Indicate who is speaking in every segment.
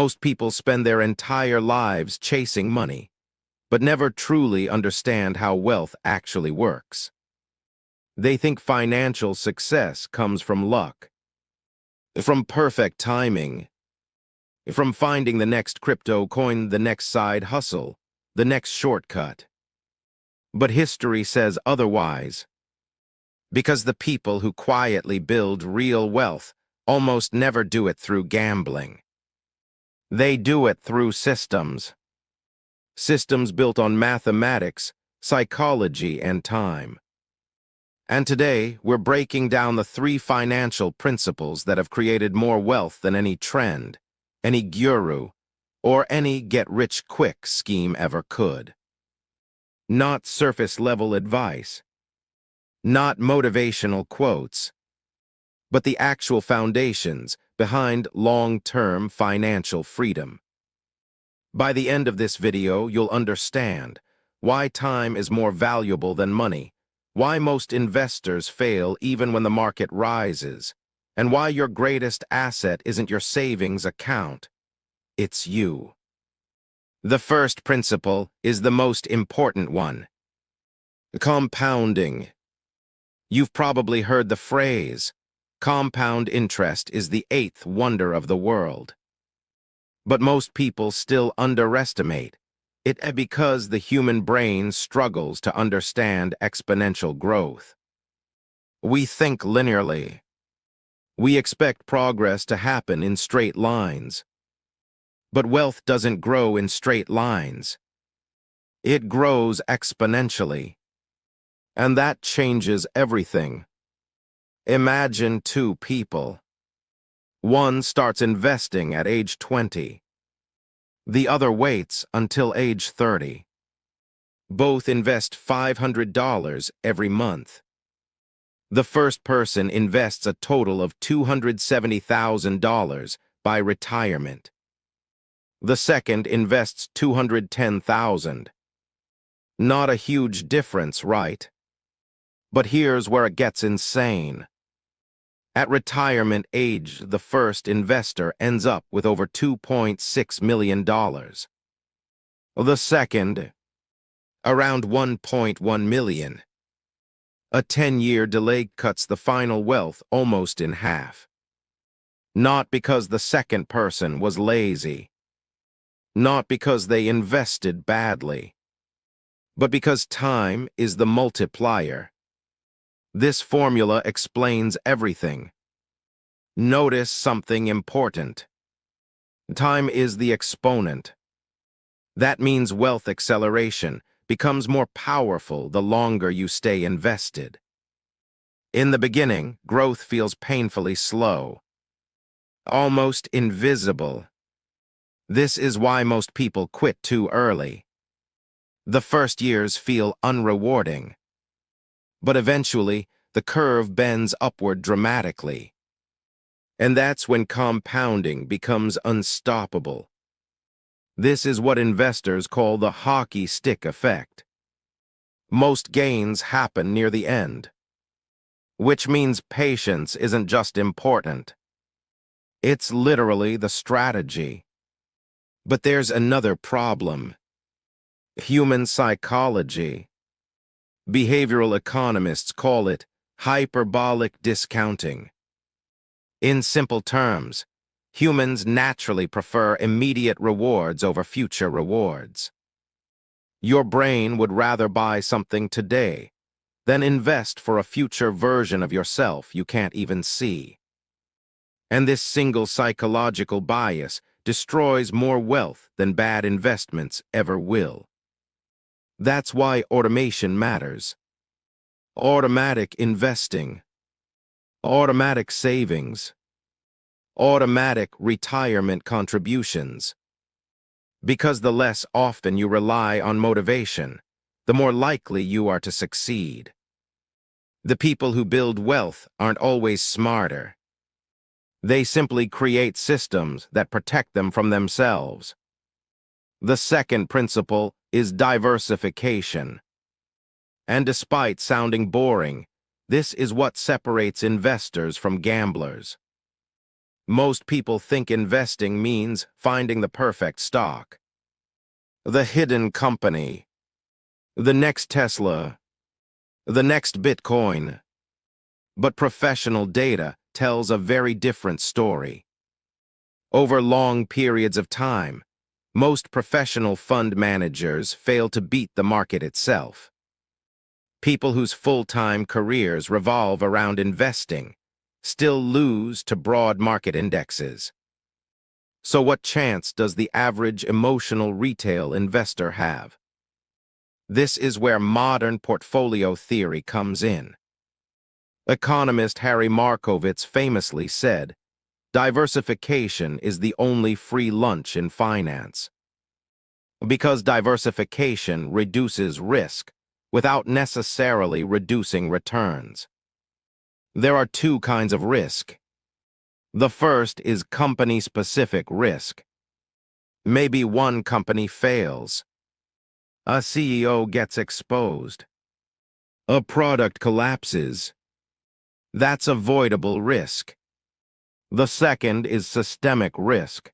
Speaker 1: Most people spend their entire lives chasing money, but never truly understand how wealth actually works. They think financial success comes from luck, from perfect timing, from finding the next crypto coin, the next side hustle, the next shortcut. But history says otherwise, because the people who quietly build real wealth almost never do it through gambling. They do it through systems. Systems built on mathematics, psychology, and time. And today, we're breaking down the 3 financial principles that have created more wealth than any trend, any guru, or any get-rich-quick scheme ever could. Not surface-level advice, not motivational quotes, but the actual foundations behind long-term financial freedom. By the end of this video, you'll understand why time is more valuable than money, why most investors fail even when the market rises, and why your greatest asset isn't your savings account, it's you. The first principle is the most important one. Compounding. You've probably heard the phrase, compound interest is the 8th wonder of the world. But most people still underestimate it because the human brain struggles to understand exponential growth. We think linearly. We expect progress to happen in straight lines. But wealth doesn't grow in straight lines. It grows exponentially. And that changes everything. Imagine 2 people. One starts investing at age 20. The other waits until age 30. Both invest $500 every month. The first person invests a total of $270,000 by retirement. The second invests $210,000. Not a huge difference, right? But here's where it gets insane. At retirement age, the first investor ends up with over $2.6 million. The second, around $1.1 million. A 10-year delay cuts the final wealth almost in half. Not because the second person was lazy. Not because they invested badly. But because time is the multiplier. This formula explains everything. Notice something important. Time is the exponent. That means wealth acceleration becomes more powerful the longer you stay invested. In the beginning, growth feels painfully slow, almost invisible. This is why most people quit too early. The first years feel unrewarding. But eventually, the curve bends upward dramatically. And that's when compounding becomes unstoppable. This is what investors call the hockey stick effect. Most gains happen near the end, which means patience isn't just important. It's literally the strategy. But there's another problem. Human psychology. Behavioral economists call it hyperbolic discounting. In simple terms, humans naturally prefer immediate rewards over future rewards. Your brain would rather buy something today than invest for a future version of yourself you can't even see. And this single psychological bias destroys more wealth than bad investments ever will. That's why automation matters. Automatic investing, automatic savings, automatic retirement contributions. Because the less often you rely on motivation, the more likely you are to succeed. The people who build wealth aren't always smarter. They simply create systems that protect them from themselves. The second principle is diversification. And despite sounding boring, this is what separates investors from gamblers. Most people think investing means finding the perfect stock, the hidden company, the next Tesla, the next Bitcoin. But professional data tells a very different story. Over long periods of time, most professional fund managers fail to beat the market itself. People whose full-time careers revolve around investing still lose to broad market indexes. So what chance does the average emotional retail investor have? This is where modern portfolio theory comes in. Economist Harry Markowitz famously said, "Diversification is the only free lunch in finance." Because diversification reduces risk without necessarily reducing returns. There are two kinds of risk. The first is company-specific risk. Maybe one company fails. A CEO gets exposed. A product collapses. That's avoidable risk. The second is systemic risk.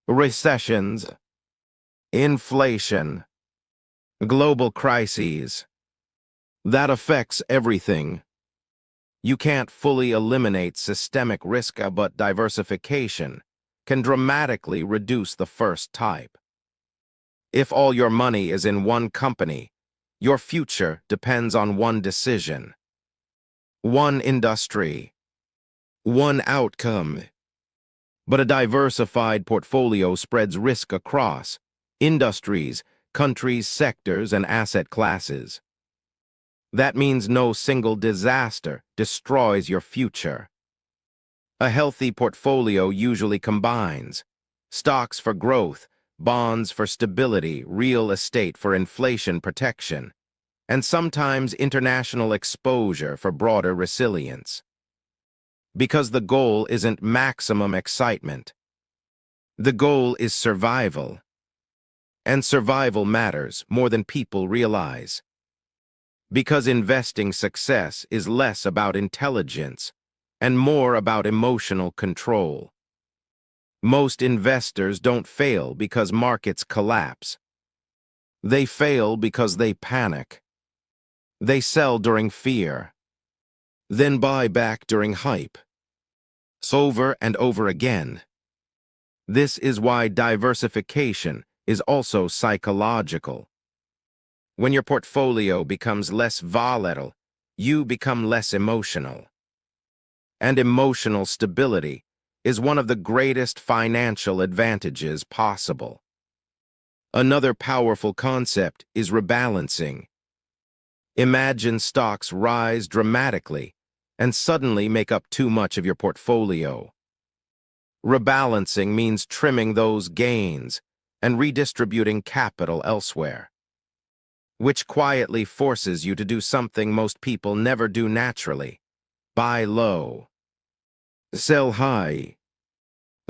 Speaker 1: Recessions, inflation, global crises. That affects everything. You can't fully eliminate systemic risk, but diversification can dramatically reduce the first type. If all your money is in one company, your future depends on one decision, one industry, one outcome. But a diversified portfolio spreads risk across industries, countries, sectors, and asset classes. That means no single disaster destroys your future. A healthy portfolio usually combines stocks for growth, bonds for stability, real estate for inflation protection, and sometimes international exposure for broader resilience. Because the goal isn't maximum excitement. The goal is survival. And survival matters more than people realize. Because investing success is less about intelligence and more about emotional control. Most investors don't fail because markets collapse. They fail because they panic. They sell during fear, then buy back during hype. Over and over again. This is why diversification is also psychological. When your portfolio becomes less volatile, you become less emotional. And emotional stability is one of the greatest financial advantages possible. Another powerful concept is rebalancing. Imagine stocks rise dramatically and suddenly make up too much of your portfolio. Rebalancing means trimming those gains and redistributing capital elsewhere, which quietly forces you to do something most people never do naturally: buy low, sell high,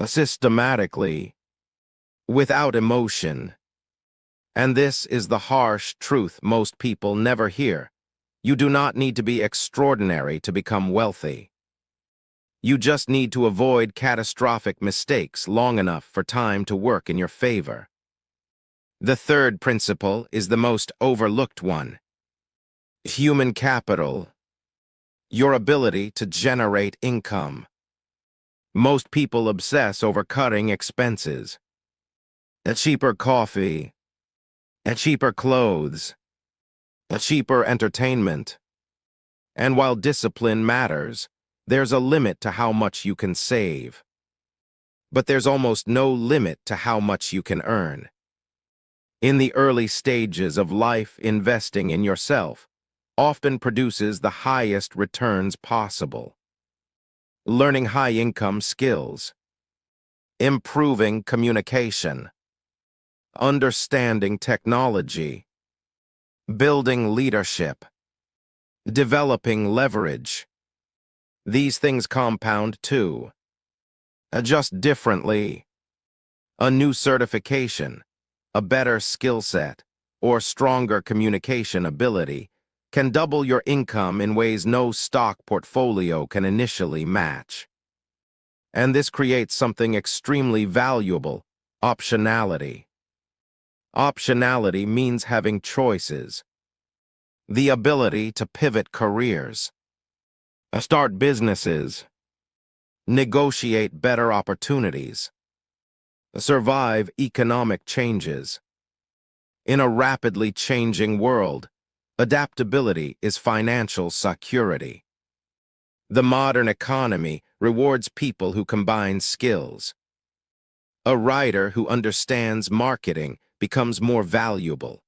Speaker 1: systematically, without emotion. And this is the harsh truth most people never hear. You do not need to be extraordinary to become wealthy. You just need to avoid catastrophic mistakes long enough for time to work in your favor. The third principle is the most overlooked one. Human capital. Your ability to generate income. Most people obsess over cutting expenses. A cheaper coffee. A cheaper clothes. A cheaper entertainment. And while discipline matters, there's a limit to how much you can save. But there's almost no limit to how much you can earn. In the early stages of life, investing in yourself often produces the highest returns possible. Learning high-income skills, improving communication, understanding technology, building leadership, developing leverage. These things compound too. Adjust differently. A new certification, a better skill set, or stronger communication ability can double your income in ways no stock portfolio can initially match. And this creates something extremely valuable: optionality. Optionality means having choices, the ability to pivot careers, start businesses, negotiate better opportunities, survive economic changes. In a rapidly changing world, adaptability is financial security. The modern economy rewards people who combine skills. A writer who understands marketing becomes more valuable.